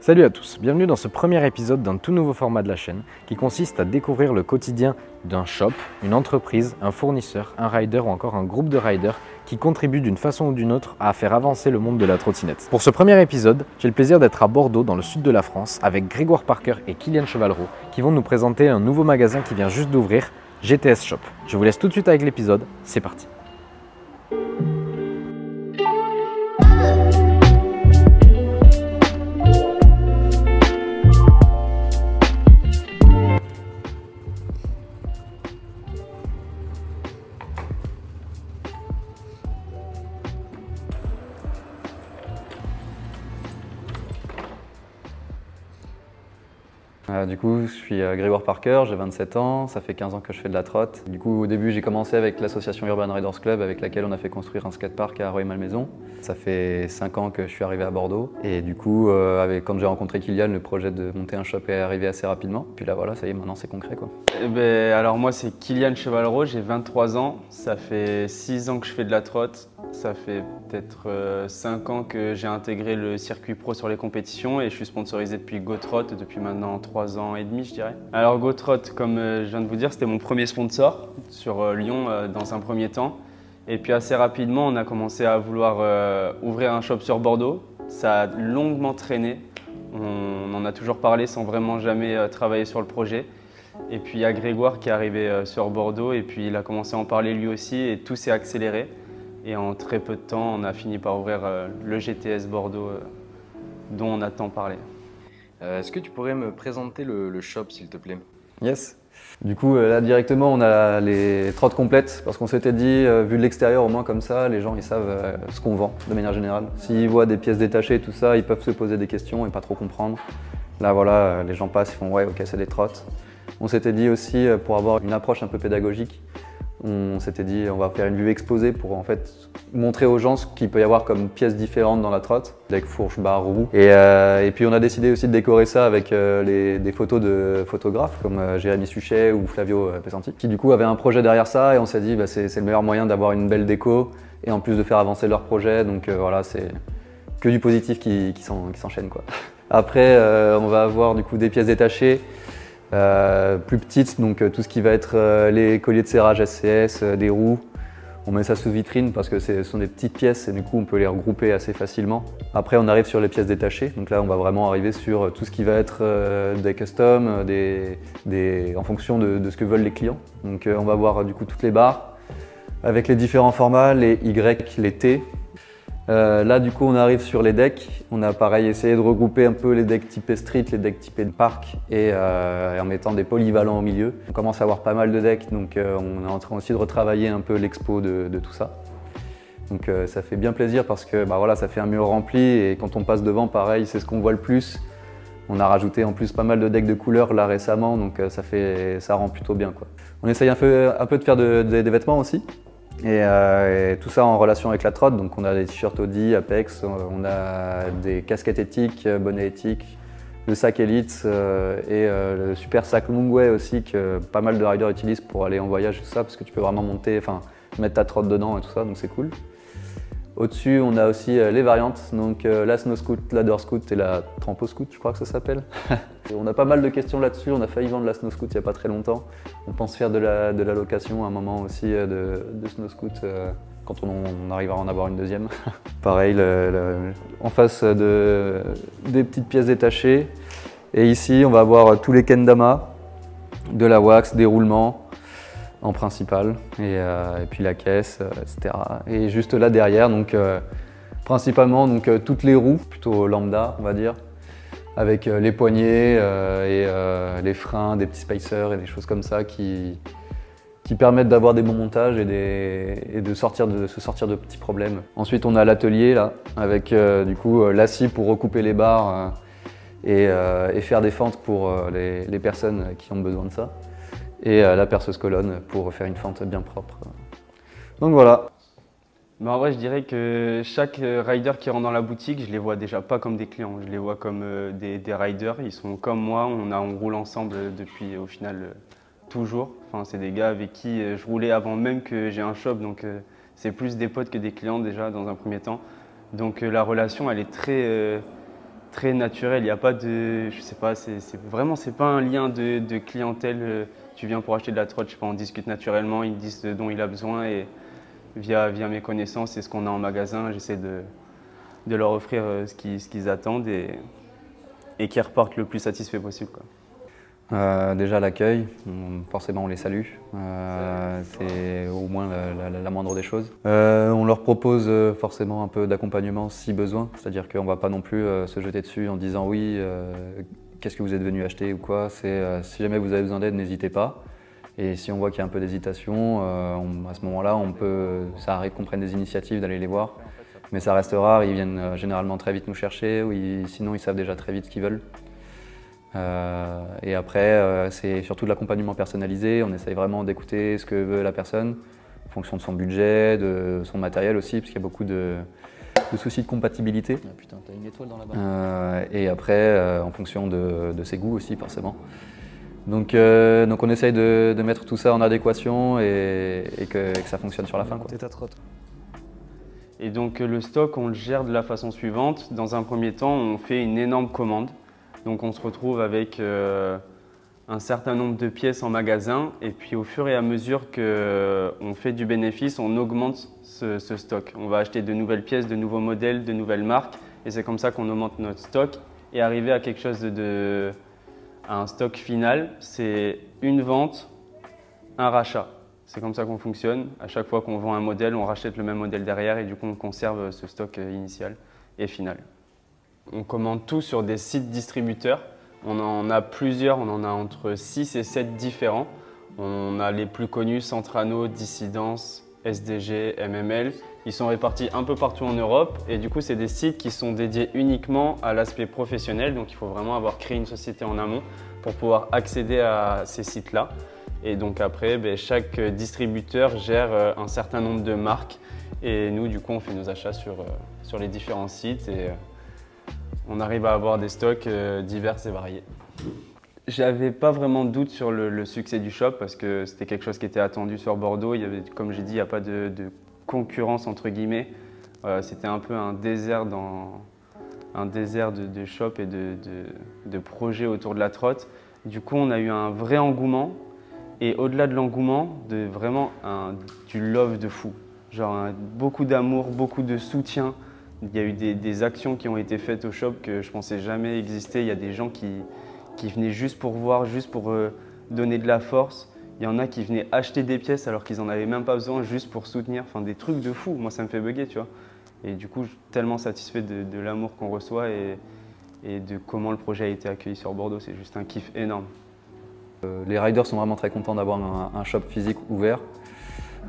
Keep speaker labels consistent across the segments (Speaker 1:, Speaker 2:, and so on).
Speaker 1: Salut à tous, bienvenue dans ce premier épisode d'un tout nouveau format de la chaîne qui consiste à découvrir le quotidien d'un shop, une entreprise, un fournisseur, un rider ou encore un groupe de riders qui contribuent d'une façon ou d'une autre à faire avancer le monde de la trottinette. Pour ce premier épisode, j'ai le plaisir d'être à Bordeaux dans le sud de la France avec Grégoire Parker et Kylian Chevalreau qui vont nous présenter un nouveau magasin qui vient juste d'ouvrir, GTS Shop. Je vous laisse tout de suite avec l'épisode, c'est parti.
Speaker 2: Du coup, je suis Grégoire Parker, j'ai 27 ans, ça fait 15 ans que je fais de la trotte. Du coup, au début, j'ai commencé avec l'association Urban Riders Club avec laquelle on a fait construire un skatepark à Rueil-Malmaison. Ça fait 5 ans que je suis arrivé à Bordeaux et du coup, quand j'ai rencontré Kylian, le projet de monter un shop est arrivé assez rapidement. Puis là, voilà, ça y est, maintenant c'est concret, quoi.
Speaker 3: Alors moi, c'est Kylian Chevalreau, j'ai 23 ans, ça fait 6 ans que je fais de la trotte. Ça fait peut-être 5 ans que j'ai intégré le circuit pro sur les compétitions et je suis sponsorisé depuis GoTrot depuis maintenant 3 ans et demi, je dirais. Alors GoTrot, comme je viens de vous dire, c'était mon premier sponsor sur Lyon dans un premier temps. Et puis assez rapidement, on a commencé à vouloir ouvrir un shop sur Bordeaux. Ça a longuement traîné. On en a toujours parlé sans vraiment jamais travailler sur le projet. Et puis il y a Grégoire qui est arrivé sur Bordeaux et puis il a commencé à en parler lui aussi et tout s'est accéléré. Et en très peu de temps, on a fini par ouvrir le GTS Bordeaux dont on a tant parlé.
Speaker 1: Est-ce que tu pourrais me présenter le shop s'il te plaît?
Speaker 2: Yes. Du coup, là directement, on a les trottes complètes parce qu'on s'était dit, vu de l'extérieur au moins comme ça, les gens ils savent ce qu'on vend de manière générale. S'ils voient des pièces détachées, tout ça, ils peuvent se poser des questions et pas trop comprendre. Là voilà, les gens passent, ils font ouais, ok, c'est des trottes. On s'était dit aussi, pour avoir une approche un peu pédagogique, on s'était dit on va faire une vue exposée pour en fait montrer aux gens ce qu'il peut y avoir comme pièces différentes dans la trotte, avec fourche, barre, roue. Et puis on a décidé aussi de décorer ça avec des photos de photographes comme Jérémy Suchet ou Flavio Pesanti, qui du coup avaient un projet derrière ça et on s'est dit c'est le meilleur moyen d'avoir une belle déco et en plus de faire avancer leur projet. Donc voilà, c'est que du positif qui s'enchaîne, quoi. Après on va avoir du coup des pièces détachées. Plus petites, donc tout ce qui va être les colliers de serrage SCS, des roues. On met ça sous vitrine parce que ce sont des petites pièces et du coup on peut les regrouper assez facilement. Après on arrive sur les pièces détachées, donc là on va vraiment arriver sur tout ce qui va être des customs, en fonction de ce que veulent les clients. Donc on va voir du coup toutes les barres avec les différents formats, les Y, les T. Là du coup on arrive sur les decks, on a pareil essayé de regrouper un peu les decks typés street, les decks typés park et en mettant des polyvalents au milieu. On commence à avoir pas mal de decks, donc on est en train aussi de retravailler un peu l'expo de tout ça. Donc ça fait bien plaisir parce que voilà, ça fait un mur rempli et quand on passe devant pareil c'est ce qu'on voit le plus. On a rajouté en plus pas mal de decks de couleurs là récemment, donc ça rend plutôt bien, quoi. On essaye un peu de faire des vêtements aussi. Et tout ça en relation avec la trotte, donc on a des t-shirts Audi, Apex, on a des casquettes éthiques, bonnets éthiques, le sac Elite et le super sac Longway aussi que pas mal de riders utilisent pour aller en voyage et tout ça parce que tu peux vraiment mettre ta trotte dedans et tout ça, donc c'est cool. Au-dessus, on a aussi les variantes, donc la Snow Scoot, la Door Scoot et la Trampo Scoot, je crois que ça s'appelle. On a pas mal de questions là-dessus, on a failli vendre la Snow Scoot il n'y a pas très longtemps. On pense faire de la location à un moment aussi de Snow Scoot quand on arrivera à en avoir une deuxième. Pareil, en face des petites pièces détachées. Et ici, on va avoir tous les kendama, de la wax, des roulements en principal, et puis la caisse, etc. Et juste là derrière, donc principalement toutes les roues, plutôt lambda on va dire, avec les poignées et les freins, des petits spacers et des choses comme ça qui permettent d'avoir des bons montages et de se sortir de petits problèmes. Ensuite on a l'atelier là, avec du coup l'acier pour recouper les barres et faire des fentes pour les personnes qui ont besoin de ça. Et la perceuse colonne pour faire une fente bien propre. Donc voilà.
Speaker 3: En vrai, je dirais que chaque rider qui rentre dans la boutique, je les vois déjà pas comme des clients, je les vois comme des riders. Ils sont comme moi, on roule ensemble depuis au final toujours. Enfin, c'est des gars avec qui je roulais avant même que j'ai un shop, donc c'est plus des potes que des clients déjà dans un premier temps. Donc la relation, elle est très très naturel. Il n'y a pas de, je sais pas, c'est pas un lien de clientèle. Tu viens pour acheter de la trotte, je sais pas, on discute naturellement, ils me disent ce dont il a besoin et via mes connaissances et ce qu'on a en magasin, j'essaie de leur offrir ce qu'ils attendent et qu'ils repartent le plus satisfaits possible, quoi.
Speaker 2: Déjà l'accueil, forcément on les salue, c'est au moins la moindre des choses. On leur propose forcément un peu d'accompagnement si besoin, c'est-à-dire qu'on ne va pas non plus se jeter dessus en disant oui, qu'est-ce que vous êtes venu acheter ou quoi. C'est si jamais vous avez besoin d'aide, n'hésitez pas. Et si on voit qu'il y a un peu d'hésitation, à ce moment-là, ça arrive qu'on prenne des initiatives d'aller les voir. Mais ça reste rare, ils viennent généralement très vite nous chercher, ou sinon ils savent déjà très vite ce qu'ils veulent. Et après, c'est surtout de l'accompagnement personnalisé. On essaye vraiment d'écouter ce que veut la personne, en fonction de son budget, de son matériel aussi, parce qu'il y a beaucoup de soucis de compatibilité.
Speaker 1: Ah putain, t'as une étoile dans la barre.
Speaker 2: Et après, en fonction de ses goûts aussi, forcément. Donc on essaye de mettre tout ça en adéquation et que ça fonctionne sur la fin, quoi.
Speaker 3: Et donc le stock, on le gère de la façon suivante. Dans un premier temps, on fait une énorme commande. Donc on se retrouve avec un certain nombre de pièces en magasin et puis au fur et à mesure qu'on fait du bénéfice, on augmente ce stock. On va acheter de nouvelles pièces, de nouveaux modèles, de nouvelles marques et c'est comme ça qu'on augmente notre stock et arriver à quelque chose à un stock final, c'est une vente, un rachat. C'est comme ça qu'on fonctionne. À chaque fois qu'on vend un modèle, on rachète le même modèle derrière et du coup on conserve ce stock initial et final. On commande tout sur des sites distributeurs. On en a plusieurs, on en a entre 6 et 7 différents. On a les plus connus, Centrano, Dissidence, SDG, MML. Ils sont répartis un peu partout en Europe et du coup, c'est des sites qui sont dédiés uniquement à l'aspect professionnel. Donc, il faut vraiment avoir créé une société en amont pour pouvoir accéder à ces sites-là. Et donc après, chaque distributeur gère un certain nombre de marques et nous, du coup, on fait nos achats sur les différents sites et on arrive à avoir des stocks divers et variés. J'avais pas vraiment de doute sur le succès du shop parce que c'était quelque chose qui était attendu sur Bordeaux. Il y avait, comme j'ai dit, il n'y a pas de concurrence entre guillemets. C'était un peu un désert de shop et de projets autour de la trotte. Du coup, on a eu un vrai engouement et au-delà de l'engouement, vraiment du love de fou. Genre beaucoup d'amour, beaucoup de soutien. Il y a eu des actions qui ont été faites au shop que je pensais jamais exister. Il y a des gens qui venaient juste pour voir, juste pour donner de la force. Il y en a qui venaient acheter des pièces alors qu'ils n'en avaient même pas besoin, juste pour soutenir. Enfin, des trucs de fou. Moi, ça me fait bugger, tu vois. Et du coup, je suis tellement satisfait de l'amour qu'on reçoit et de comment le projet a été accueilli sur Bordeaux. C'est juste un kiff énorme.
Speaker 2: Les riders sont vraiment très contents d'avoir un shop physique ouvert.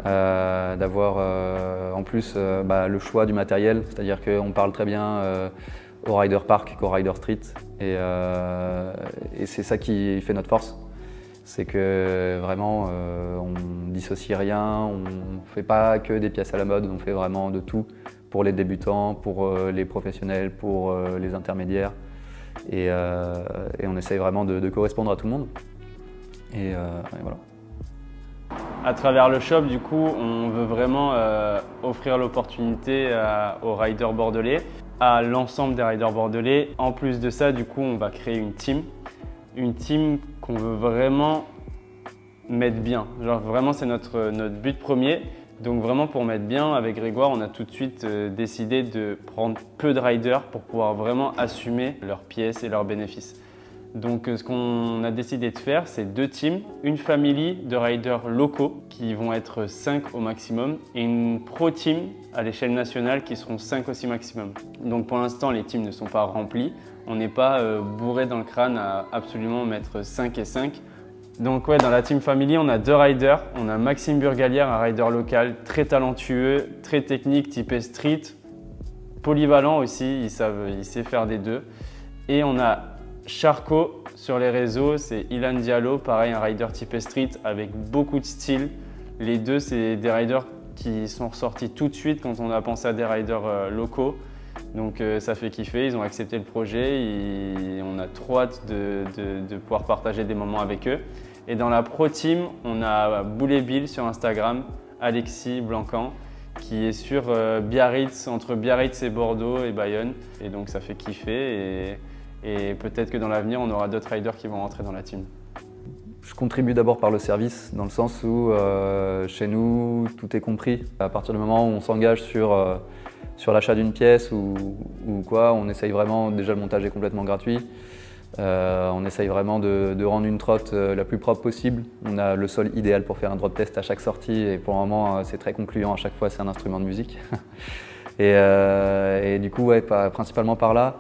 Speaker 2: D'avoir en plus le choix du matériel, c'est-à-dire qu'on parle très bien au Rider Park qu'au Rider Street et c'est ça qui fait notre force, c'est que vraiment on dissocie rien, on ne fait pas que des pièces à la mode, on fait vraiment de tout pour les débutants, pour les professionnels, pour les intermédiaires et on essaye vraiment de correspondre à tout le monde et voilà.
Speaker 3: À travers le shop, du coup, on veut vraiment offrir l'opportunité aux riders bordelais, à l'ensemble des riders bordelais. En plus de ça, du coup, on va créer une team qu'on veut vraiment mettre bien. Genre vraiment, c'est notre but premier. Donc vraiment, pour mettre bien, avec Grégoire, on a tout de suite décidé de prendre peu de riders pour pouvoir vraiment assumer leurs pièces et leurs bénéfices. Donc ce qu'on a décidé de faire, c'est 2 teams, une famille de riders locaux qui vont être 5 au maximum et une pro team à l'échelle nationale qui seront 5 aussi maximum. Donc pour l'instant, les teams ne sont pas remplis. On n'est pas bourré dans le crâne à absolument mettre 5 et 5. Donc ouais, dans la team family, on a 2 riders. On a Maxime Burgalière, un rider local très talentueux, très technique, typé street, polyvalent aussi, il sait faire des deux. Et on a Charcot sur les réseaux, c'est Ilan Diallo, pareil un rider typé street avec beaucoup de style. Les deux, c'est des riders qui sont ressortis tout de suite quand on a pensé à des riders locaux. Donc ça fait kiffer, ils ont accepté le projet et on a trop hâte de pouvoir partager des moments avec eux. Et dans la pro team, on a Boulet Bill sur Instagram, Alexis Blancan qui est sur Biarritz, entre Biarritz et Bordeaux et Bayonne. Et donc ça fait kiffer et peut-être que dans l'avenir, on aura d'autres riders qui vont rentrer dans la team.
Speaker 2: Je contribue d'abord par le service, dans le sens où chez nous, tout est compris. À partir du moment où on s'engage sur l'achat d'une pièce ou quoi, on essaye vraiment, déjà le montage est complètement gratuit. On essaye vraiment de rendre une trotte la plus propre possible. On a le sol idéal pour faire un drop test à chaque sortie et pour le moment c'est très concluant, à chaque fois c'est un instrument de musique. et du coup ouais, principalement par là.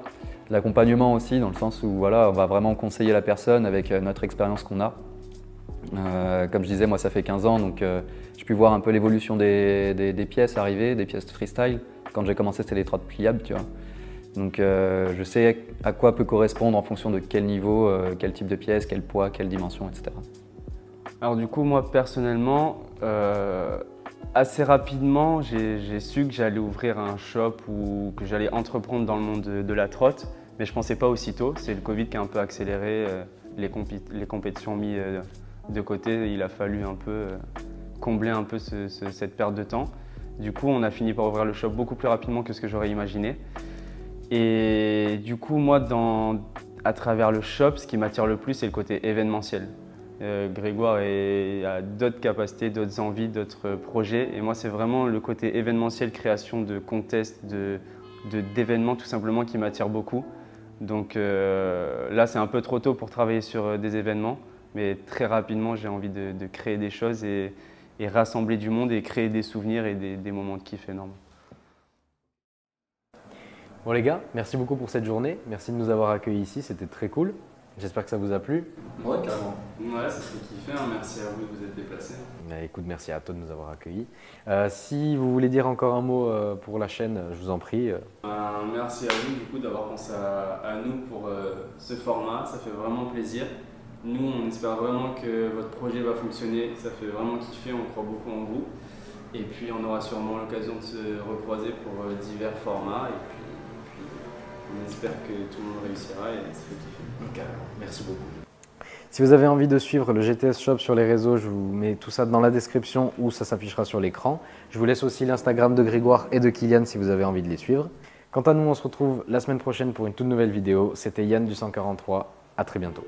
Speaker 2: L'accompagnement aussi, dans le sens où voilà, on va vraiment conseiller la personne avec notre expérience qu'on a. Comme je disais, moi ça fait 15 ans, donc j'ai pu voir un peu l'évolution des pièces arriver, des pièces freestyle. Quand j'ai commencé, c'était des trottes pliables, tu vois. Donc je sais à quoi peut correspondre en fonction de quel niveau, quel type de pièce, quel poids, quelle dimension, etc.
Speaker 3: Alors du coup, moi personnellement, assez rapidement, j'ai su que j'allais ouvrir un shop ou que j'allais entreprendre dans le monde de la trotte, mais je ne pensais pas aussitôt. C'est le Covid qui a un peu accéléré, les compétitions mis de côté. Il a fallu un peu combler un peu cette perte de temps. Du coup, on a fini par ouvrir le shop beaucoup plus rapidement que ce que j'aurais imaginé. Et du coup, moi, à travers le shop, ce qui m'attire le plus, c'est le côté événementiel. Grégoire a d'autres capacités, d'autres envies, d'autres projets. Et moi, c'est vraiment le côté événementiel, création de contests, d'événements tout simplement qui m'attire beaucoup. Donc là, c'est un peu trop tôt pour travailler sur des événements. Mais très rapidement, j'ai envie de créer des choses et rassembler du monde et créer des souvenirs et des moments de kiff énormes.
Speaker 1: Bon les gars, merci beaucoup pour cette journée. Merci de nous avoir accueillis ici, c'était très cool. J'espère que ça vous a plu.
Speaker 3: Ouais, carrément. Ouais, ça fait kiffer. Merci à vous de vous être déplacés.
Speaker 1: Écoute, merci à toi de nous avoir accueillis. Si vous voulez dire encore un mot pour la chaîne, je vous en prie.
Speaker 3: Merci à vous du coup d'avoir pensé à nous pour ce format. Ça fait vraiment plaisir. Nous, on espère vraiment que votre projet va fonctionner. Ça fait vraiment kiffer. On croit beaucoup en vous. Et puis, on aura sûrement l'occasion de se recroiser pour divers formats. Et puis, on espère que tout le monde réussira et ça fait kiffer.
Speaker 1: Carrément. Merci beaucoup. Si vous avez envie de suivre le GTS Shop sur les réseaux, je vous mets tout ça dans la description ou ça s'affichera sur l'écran. Je vous laisse aussi l'Instagram de Grégoire et de Kylian si vous avez envie de les suivre. Quant à nous, on se retrouve la semaine prochaine pour une toute nouvelle vidéo. C'était Yann du 143. À très bientôt.